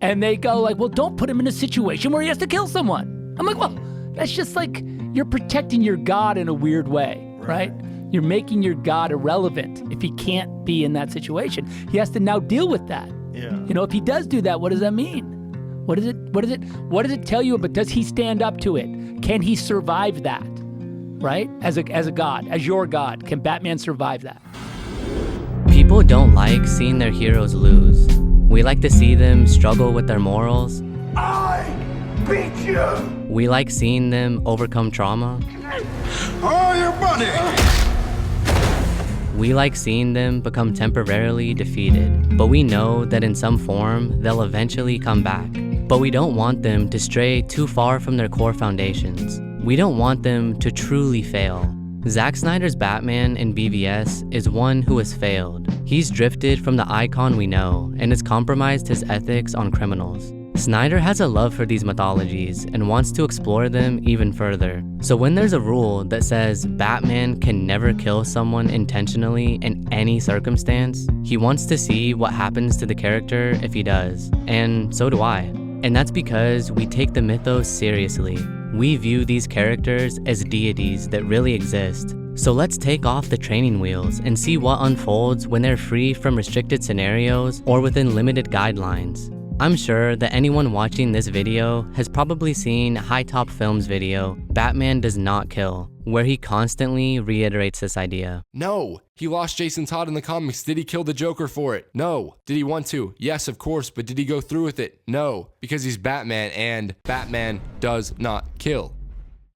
And they go like, well, don't put him in a situation where he has to kill someone. I'm like, well, that's just like, you're protecting your God in a weird way, right? You're making your God irrelevant if he can't be in that situation. He has to now deal with that. Yeah. You know, if he does do that, what does that mean? What does it tell you? But does he stand up to it? Can he survive that? Right? As a God, as your God, can Batman survive that? People don't like seeing their heroes lose. We like to see them struggle with their morals. I beat you! We like seeing them overcome trauma. Oh, your money! We like seeing them become temporarily defeated, but we know that in some form, they'll eventually come back. But we don't want them to stray too far from their core foundations. We don't want them to truly fail. Zack Snyder's Batman in BvS is one who has failed. He's drifted from the icon we know and has compromised his ethics on criminals. Snyder has a love for these mythologies and wants to explore them even further. So when there's a rule that says Batman can never kill someone intentionally in any circumstance, he wants to see what happens to the character if he does. And so do I. And that's because we take the mythos seriously. We view these characters as deities that really exist. So let's take off the training wheels and see what unfolds when they're free from restricted scenarios or within limited guidelines. I'm sure that anyone watching this video has probably seen HiTop Film's video, Batman Does Not Kill, where he constantly reiterates this idea. No. He lost Jason Todd in the comics. Did he kill the Joker for it? No. Did he want to? Yes, of course, but did he go through with it? No. Because he's Batman and Batman does not kill.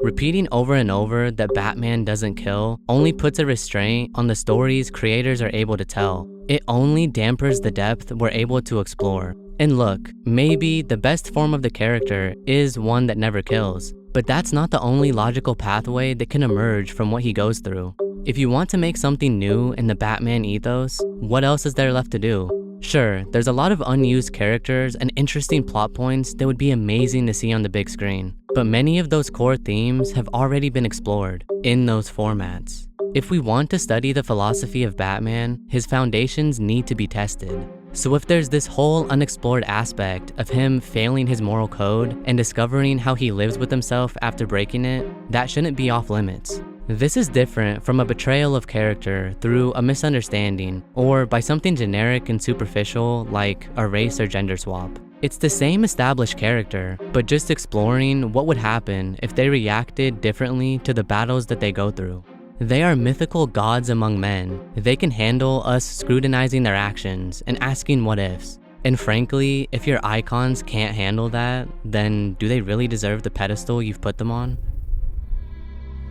Repeating over and over that Batman doesn't kill only puts a restraint on the stories creators are able to tell. It only dampers the depth we're able to explore. And look, maybe the best form of the character is one that never kills, but that's not the only logical pathway that can emerge from what he goes through. If you want to make something new in the Batman ethos, what else is there left to do? Sure, there's a lot of unused characters and interesting plot points that would be amazing to see on the big screen, but many of those core themes have already been explored in those formats. If we want to study the philosophy of Batman, his foundations need to be tested. So if there's this whole unexplored aspect of him failing his moral code and discovering how he lives with himself after breaking it, that shouldn't be off limits. This is different from a betrayal of character through a misunderstanding or by something generic and superficial like a race or gender swap. It's the same established character, but just exploring what would happen if they reacted differently to the battles that they go through. They are mythical gods among men. They can handle us scrutinizing their actions and asking what ifs. And frankly, if your icons can't handle that, then do they really deserve the pedestal you've put them on?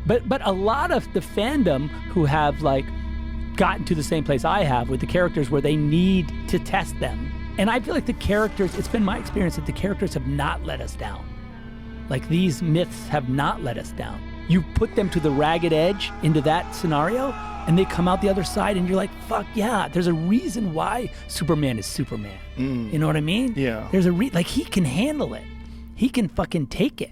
But a lot of the fandom who have like gotten to the same place I have with the characters where they need to test them. And I feel like the characters, it's been my experience that the characters have not let us down. Like these myths have not let us down. You put them to the ragged edge into that scenario and they come out the other side and you're like, fuck yeah, there's a reason why Superman is Superman. You know what I mean? Yeah. There's like he can handle it. He can fucking take it.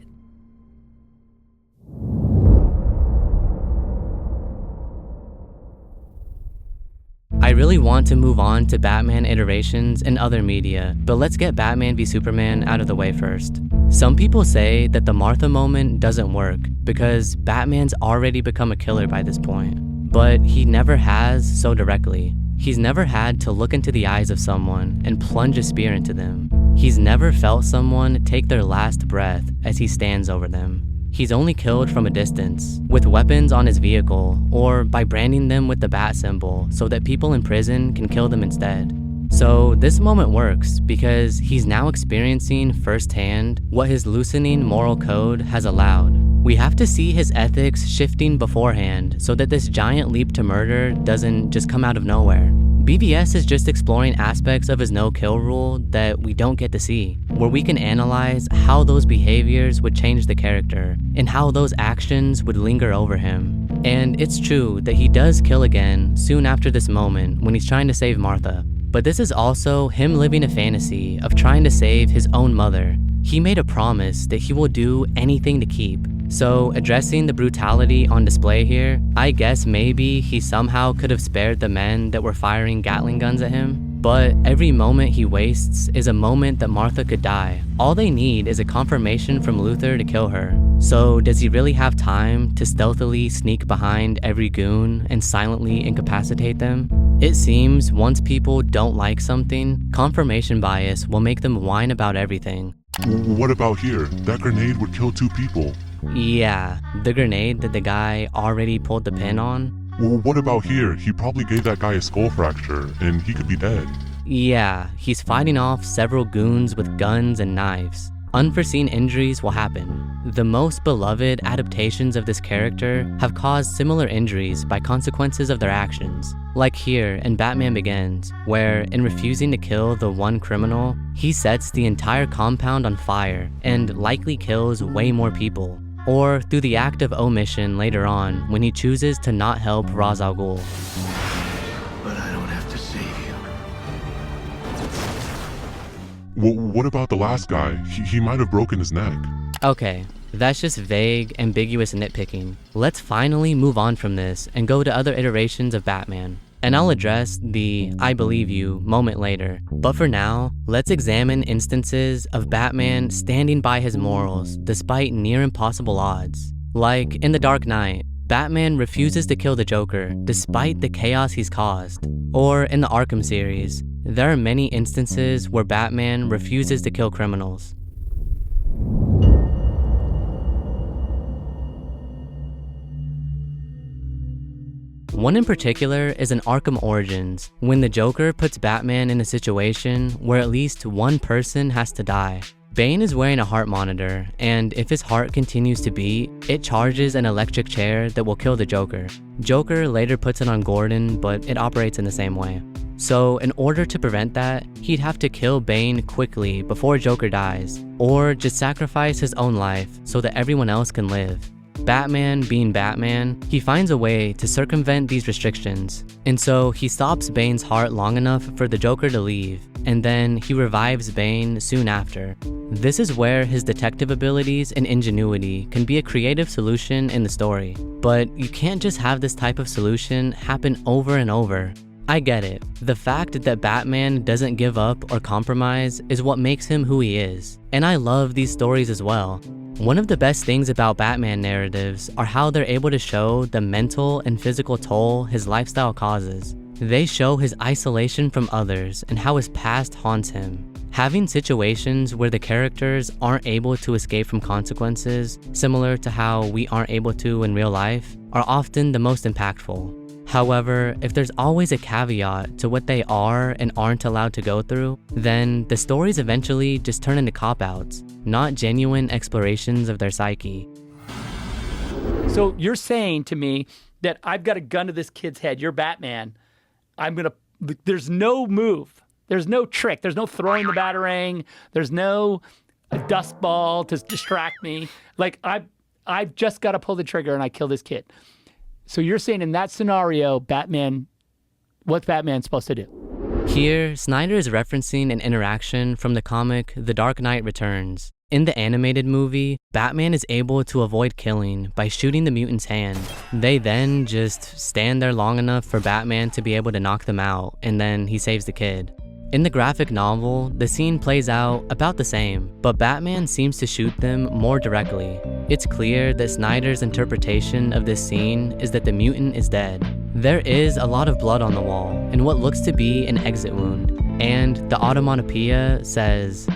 I really want to move on to Batman iterations and other media, but let's get Batman v Superman out of the way first. Some people say that the Martha moment doesn't work because Batman's already become a killer by this point, but he never has so directly. He's never had to look into the eyes of someone and plunge a spear into them. He's never felt someone take their last breath as he stands over them. He's only killed from a distance, with weapons on his vehicle, or by branding them with the bat symbol so that people in prison can kill them instead. So this moment works because he's now experiencing firsthand what his loosening moral code has allowed. We have to see his ethics shifting beforehand so that this giant leap to murder doesn't just come out of nowhere. BvS is just exploring aspects of his no-kill rule that we don't get to see, where we can analyze how those behaviors would change the character and how those actions would linger over him. And it's true that he does kill again soon after this moment when he's trying to save Martha. But this is also him living a fantasy of trying to save his own mother. He made a promise that he will do anything to keep. So addressing the brutality on display here, I guess maybe he somehow could have spared the men that were firing Gatling guns at him. But every moment he wastes is a moment that Martha could die. All they need is a confirmation from Luther to kill her. So does he really have time to stealthily sneak behind every goon and silently incapacitate them? It seems once people don't like something, confirmation bias will make them whine about everything. What about here? That grenade would kill 2 people. Yeah, the grenade that the guy already pulled the pin on. Well, what about here? He probably gave that guy a skull fracture, and he could be dead. Yeah, he's fighting off several goons with guns and knives. Unforeseen injuries will happen. The most beloved adaptations of this character have caused similar injuries by consequences of their actions. Like here in Batman Begins, where in refusing to kill the one criminal, he sets the entire compound on fire and likely kills way more people. Or through the act of omission later on when he chooses to not help Ra's al Ghul. But I don't have to save you. Well, what about the last guy? He might have broken his neck. Okay, that's just vague, ambiguous nitpicking. Let's finally move on from this and go to other iterations of Batman. And I'll address the I believe you moment later. But for now, let's examine instances of Batman standing by his morals despite near impossible odds. Like in The Dark Knight, Batman refuses to kill the Joker despite the chaos he's caused. Or in the Arkham series, there are many instances where Batman refuses to kill criminals. One in particular is in Arkham Origins, when the Joker puts Batman in a situation where at least one person has to die. Bane is wearing a heart monitor, and if his heart continues to beat, it charges an electric chair that will kill the Joker. Joker later puts it on Gordon, but it operates in the same way. So in order to prevent that, he'd have to kill Bane quickly before Joker dies, or just sacrifice his own life so that everyone else can live. Batman being Batman, he finds a way to circumvent these restrictions. And so he stops Bane's heart long enough for the Joker to leave, and then he revives Bane soon after. This is where his detective abilities and ingenuity can be a creative solution in the story. But you can't just have this type of solution happen over and over. I get it. The fact that Batman doesn't give up or compromise is what makes him who he is. And I love these stories as well. One of the best things about Batman narratives are how they're able to show the mental and physical toll his lifestyle causes. They show his isolation from others and how his past haunts him. Having situations where the characters aren't able to escape from consequences, similar to how we aren't able to in real life, are often the most impactful. However, if there's always a caveat to what they are and aren't allowed to go through, then the stories eventually just turn into cop-outs, not genuine explorations of their psyche. So you're saying to me that I've got a gun to this kid's head, you're Batman, there's no move, there's no trick, there's no throwing the batarang, there's no dust ball to distract me. Like I've just got to pull the trigger and I kill this kid. So you're saying in that scenario, what's Batman supposed to do? Here, Snyder is referencing an interaction from the comic The Dark Knight Returns. In the animated movie, Batman is able to avoid killing by shooting the mutant's hand. They then just stand there long enough for Batman to be able to knock them out, and then he saves the kid. In the graphic novel, the scene plays out about the same, but Batman seems to shoot them more directly. It's clear that Snyder's interpretation of this scene is that the mutant is dead. There is a lot of blood on the wall, and what looks to be an exit wound, and the onomatopoeia says,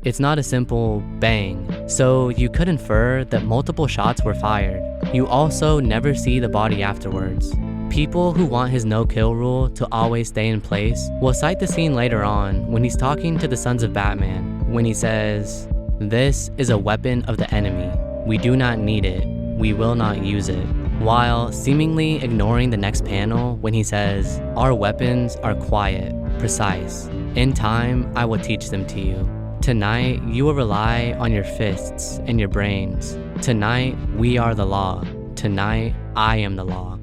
it's not a simple bang, so you could infer that multiple shots were fired. You also never see the body afterwards. People who want his no-kill rule to always stay in place will cite the scene later on when he's talking to the Sons of Batman, when he says, "This is a weapon of the enemy. We do not need it. We will not use it." While seemingly ignoring the next panel when he says, "Our weapons are quiet, precise. In time, I will teach them to you. Tonight, you will rely on your fists and your brains. Tonight, we are the law. Tonight, I am the law."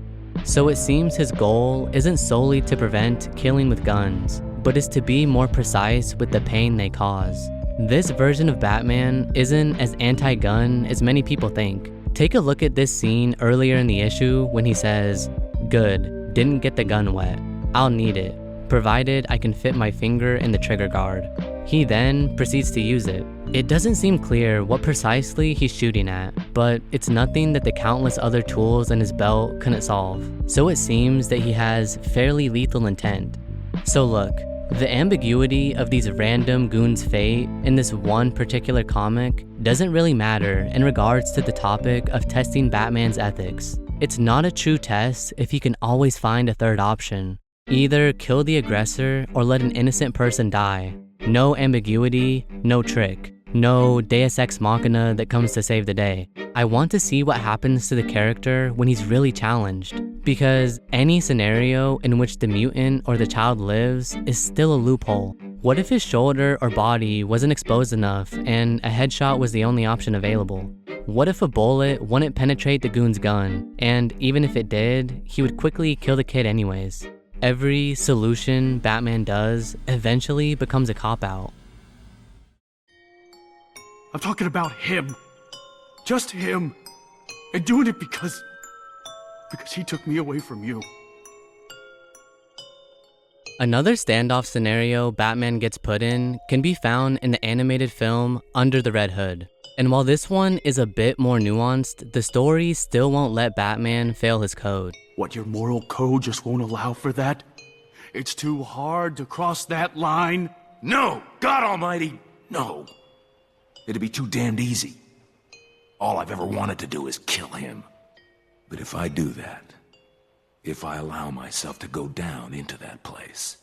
So it seems his goal isn't solely to prevent killing with guns, but is to be more precise with the pain they cause. This version of Batman isn't as anti-gun as many people think. Take a look at this scene earlier in the issue when he says, "Good, didn't get the gun wet. I'll need it, provided I can fit my finger in the trigger guard. He then proceeds to use it. It doesn't seem clear what precisely he's shooting at, but it's nothing that the countless other tools in his belt couldn't solve. So it seems that he has fairly lethal intent. So look, the ambiguity of these random goons' fate in this one particular comic doesn't really matter in regards to the topic of testing Batman's ethics. It's not a true test if he can always find a third option. Either kill the aggressor or let an innocent person die. No ambiguity, no trick. No Deus Ex Machina that comes to save the day. I want to see what happens to the character when he's really challenged, because any scenario in which the mutant or the child lives is still a loophole. What if his shoulder or body wasn't exposed enough and a headshot was the only option available? What if a bullet wouldn't penetrate the goon's gun, and even if it did, he would quickly kill the kid anyways? Every solution Batman does eventually becomes a cop-out. I'm talking about him. Just him. And doing it because he took me away from you. Another standoff scenario Batman gets put in can be found in the animated film Under the Red Hood. And while this one is a bit more nuanced, the story still won't let Batman fail his code. What, your moral code just won't allow for that? It's too hard to cross that line? No! God almighty, no. It'd be too damned easy. All I've ever wanted to do is kill him. But if I do that, if I allow myself to go down into that place,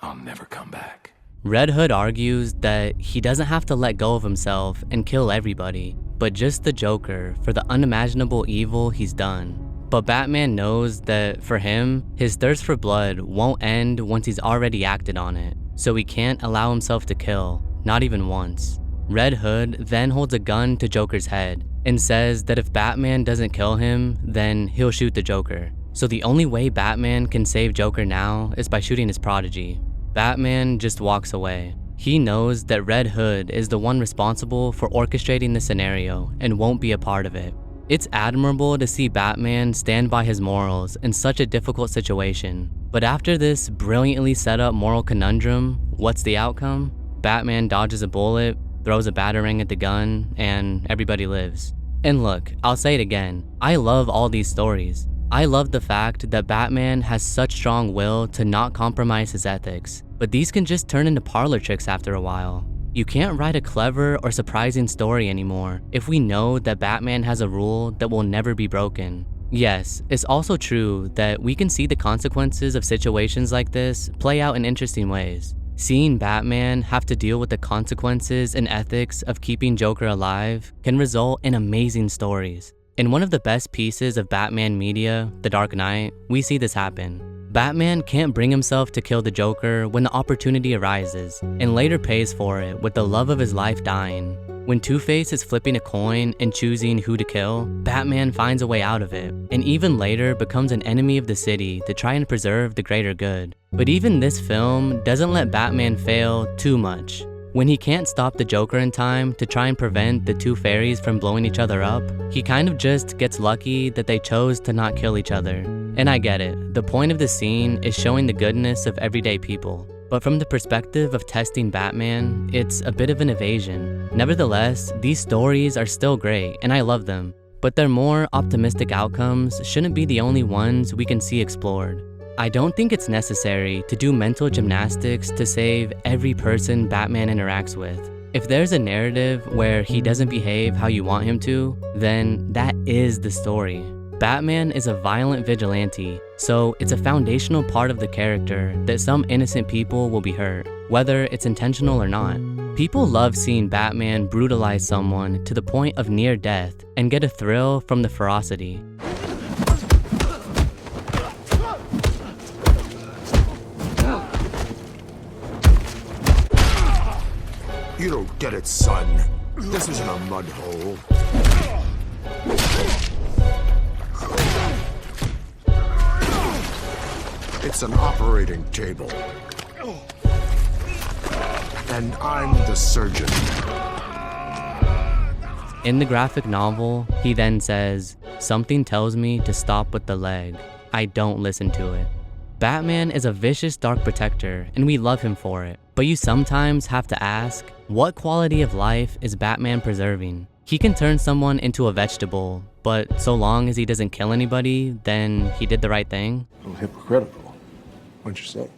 I'll never come back. Red Hood argues that he doesn't have to let go of himself and kill everybody, but just the Joker for the unimaginable evil he's done. But Batman knows that for him, his thirst for blood won't end once he's already acted on it, so he can't allow himself to kill, not even once. Red Hood then holds a gun to Joker's head and says that if Batman doesn't kill him, then he'll shoot the Joker. So the only way Batman can save Joker now is by shooting his prodigy. Batman just walks away. He knows that Red Hood is the one responsible for orchestrating the scenario and won't be a part of it. It's admirable to see Batman stand by his morals in such a difficult situation. But after this brilliantly set up moral conundrum, what's the outcome? Batman dodges a bullet, throws a batarang at the gun, and everybody lives. And look, I'll say it again, I love all these stories. I love the fact that Batman has such strong will to not compromise his ethics, but these can just turn into parlor tricks after a while. You can't write a clever or surprising story anymore if we know that Batman has a rule that will never be broken. Yes, it's also true that we can see the consequences of situations like this play out in interesting ways. Seeing Batman have to deal with the consequences and ethics of keeping Joker alive can result in amazing stories. In one of the best pieces of Batman media, The Dark Knight, we see this happen. Batman can't bring himself to kill the Joker when the opportunity arises, and later pays for it with the love of his life dying. When Two-Face is flipping a coin and choosing who to kill, Batman finds a way out of it, and even later becomes an enemy of the city to try and preserve the greater good. But even this film doesn't let Batman fail too much. When he can't stop the Joker in time to try and prevent the two fairies from blowing each other up, he kind of just gets lucky that they chose to not kill each other. And I get it, the point of the scene is showing the goodness of everyday people. But from the perspective of testing Batman, it's a bit of an evasion. Nevertheless, these stories are still great, and I love them. But their more optimistic outcomes shouldn't be the only ones we can see explored. I don't think it's necessary to do mental gymnastics to save every person Batman interacts with. If there's a narrative where he doesn't behave how you want him to, then that is the story. Batman is a violent vigilante, so it's a foundational part of the character that some innocent people will be hurt, whether it's intentional or not. People love seeing Batman brutalize someone to the point of near death and get a thrill from the ferocity. You don't get it, son. This isn't a mud hole. It's an operating table. And I'm the surgeon. In the graphic novel, he then says, "Something tells me to stop with the leg." I don't listen to it. Batman is a vicious dark protector, and we love him for it. But you sometimes have to ask, what quality of life is Batman preserving? He can turn someone into a vegetable, but so long as he doesn't kill anybody, then he did the right thing? A little hypocritical. What'd you say?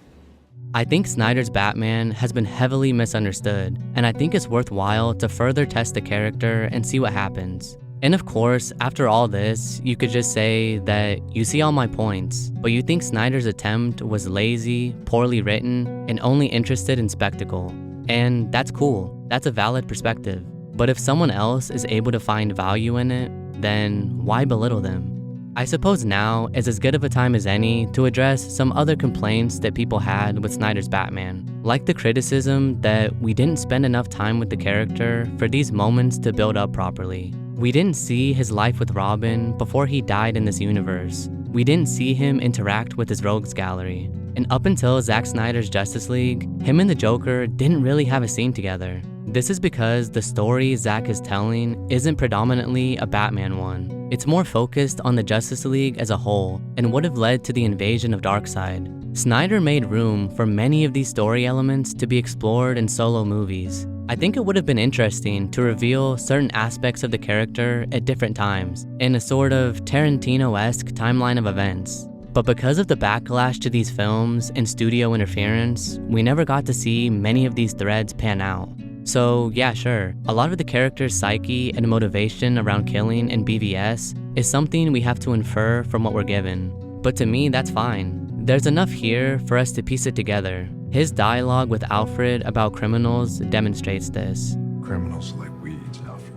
I think Snyder's Batman has been heavily misunderstood, and I think it's worthwhile to further test the character and see what happens. And of course, after all this, you could just say that you see all my points, but you think Snyder's attempt was lazy, poorly written, and only interested in spectacle. And that's cool, that's a valid perspective. But if someone else is able to find value in it, then why belittle them? I suppose now is as good of a time as any to address some other complaints that people had with Snyder's Batman, like the criticism that we didn't spend enough time with the character for these moments to build up properly. We didn't see his life with Robin before he died in this universe. We didn't see him interact with his rogues gallery. And up until Zack Snyder's Justice League, him and the Joker didn't really have a scene together. This is because the story Zack is telling isn't predominantly a Batman one. It's more focused on the Justice League as a whole and would have led to the invasion of Darkseid. Snyder made room for many of these story elements to be explored in solo movies. I think it would have been interesting to reveal certain aspects of the character at different times, in a sort of Tarantino-esque timeline of events. But because of the backlash to these films and studio interference, we never got to see many of these threads pan out. So yeah, sure, a lot of the character's psyche and motivation around killing in BvS is something we have to infer from what we're given. But to me, that's fine. There's enough here for us to piece it together. His dialogue with Alfred about criminals demonstrates this. Criminals are like weeds, Alfred.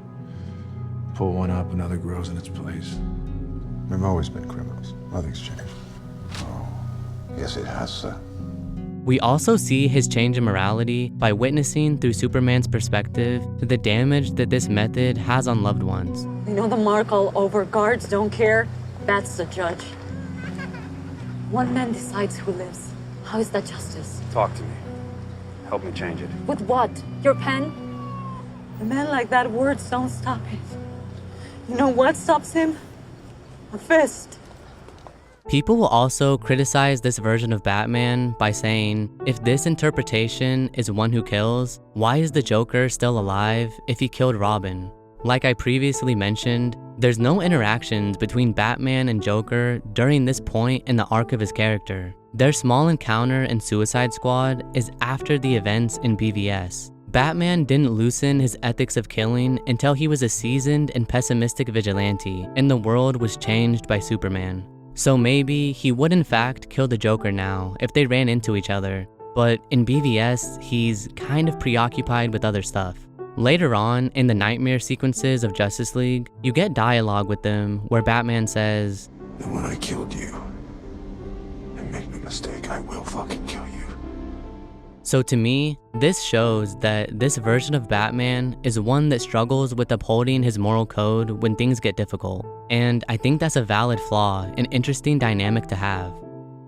Pull one up, another grows in its place. We've always been criminals. Nothing's changed. Oh, yes it has, sir. We also see his change in morality by witnessing through Superman's perspective the damage that this method has on loved ones. You know the mark all over, guards don't care? That's the judge. One man decides who lives. How is that justice? Talk to me. Help me change it. With what? Your pen? A man like that, words don't stop it. You know what stops him? A fist. People will also criticize this version of Batman by saying, if this interpretation is one who kills, why is the Joker still alive if he killed Robin? Like I previously mentioned, there's no interactions between Batman and Joker during this point in the arc of his character. Their small encounter in Suicide Squad is after the events in BvS. Batman didn't loosen his ethics of killing until he was a seasoned and pessimistic vigilante, and the world was changed by Superman. So maybe he would in fact kill the Joker now if they ran into each other, but in BvS, he's kind of preoccupied with other stuff. Later on, in the nightmare sequences of Justice League, you get dialogue with them where Batman says, And when I killed you, and make no mistake, I will fucking kill you. So to me, this shows that this version of Batman is one that struggles with upholding his moral code when things get difficult. And I think that's a valid flaw, an interesting dynamic to have.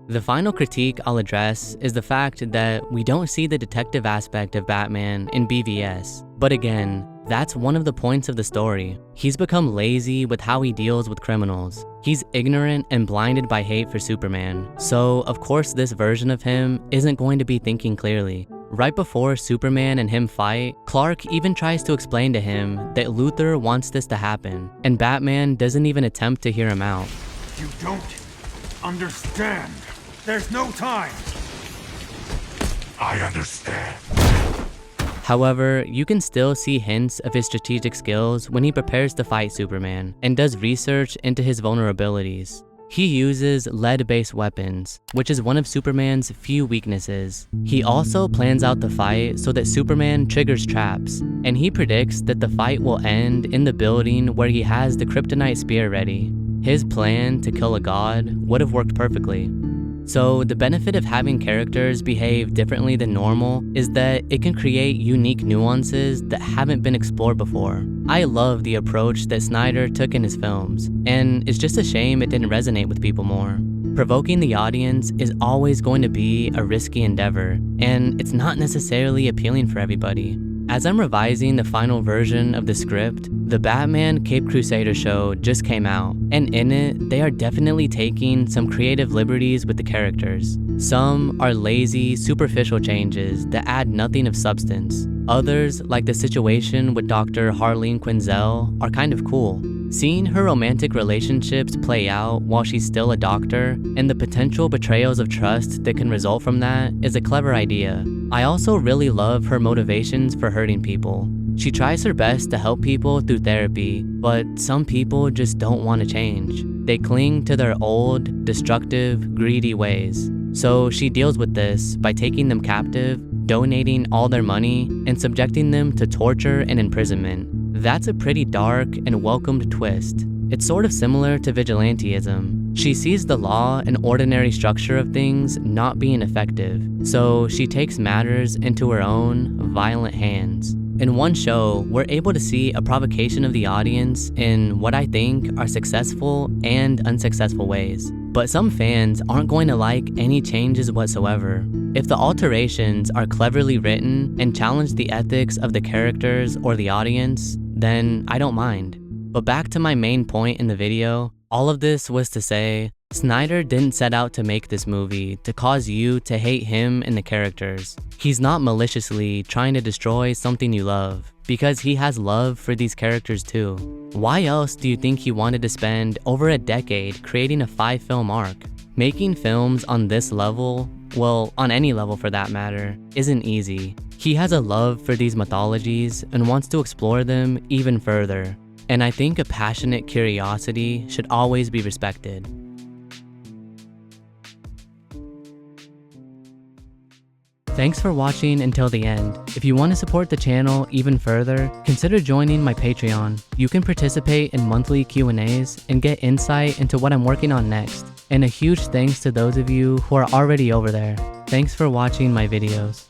The final critique I'll address is the fact that we don't see the detective aspect of Batman in BvS. But again, that's one of the points of the story. He's become lazy with how he deals with criminals. He's ignorant and blinded by hate for Superman. So of course this version of him isn't going to be thinking clearly. Right before Superman and him fight, Clark even tries to explain to him that Luthor wants this to happen, and Batman doesn't even attempt to hear him out. You don't understand. There's no time. I understand. However, you can still see hints of his strategic skills when he prepares to fight Superman and does research into his vulnerabilities. He uses lead-based weapons, which is one of Superman's few weaknesses. He also plans out the fight so that Superman triggers traps, and he predicts that the fight will end in the building where he has the kryptonite spear ready. His plan to kill a god would have worked perfectly. So the benefit of having characters behave differently than normal is that it can create unique nuances that haven't been explored before. I love the approach that Snyder took in his films, and it's just a shame it didn't resonate with people more. Provoking the audience is always going to be a risky endeavor, and it's not necessarily appealing for everybody. As I'm revising the final version of the script, the Batman Caped Crusader show just came out, and in it, they are definitely taking some creative liberties with the characters. Some are lazy, superficial changes that add nothing of substance. Others, like the situation with Dr. Harleen Quinzel, are kind of cool. Seeing her romantic relationships play out while she's still a doctor, and the potential betrayals of trust that can result from that, is a clever idea. I also really love her motivations for hurting people. She tries her best to help people through therapy, but some people just don't want to change. They cling to their old, destructive, greedy ways. So she deals with this by taking them captive, donating all their money, and subjecting them to torture and imprisonment. That's a pretty dark and welcomed twist. It's sort of similar to vigilantism. She sees the law and ordinary structure of things not being effective, so she takes matters into her own violent hands. In one show, we're able to see a provocation of the audience in what I think are successful and unsuccessful ways. But some fans aren't going to like any changes whatsoever. If the alterations are cleverly written and challenge the ethics of the characters or the audience, then I don't mind. But back to my main point in the video, all of this was to say, Snyder didn't set out to make this movie to cause you to hate him and the characters. He's not maliciously trying to destroy something you love, because he has love for these characters too. Why else do you think he wanted to spend over a decade creating a 5-film arc? Making films on this level, well, on any level for that matter, isn't easy. He has a love for these mythologies and wants to explore them even further. And I think a passionate curiosity should always be respected. Thanks for watching until the end. If you want to support the channel even further, consider joining my Patreon. You can participate in monthly Q&As and get insight into what I'm working on next. And a huge thanks to those of you who are already over there. Thanks for watching my videos.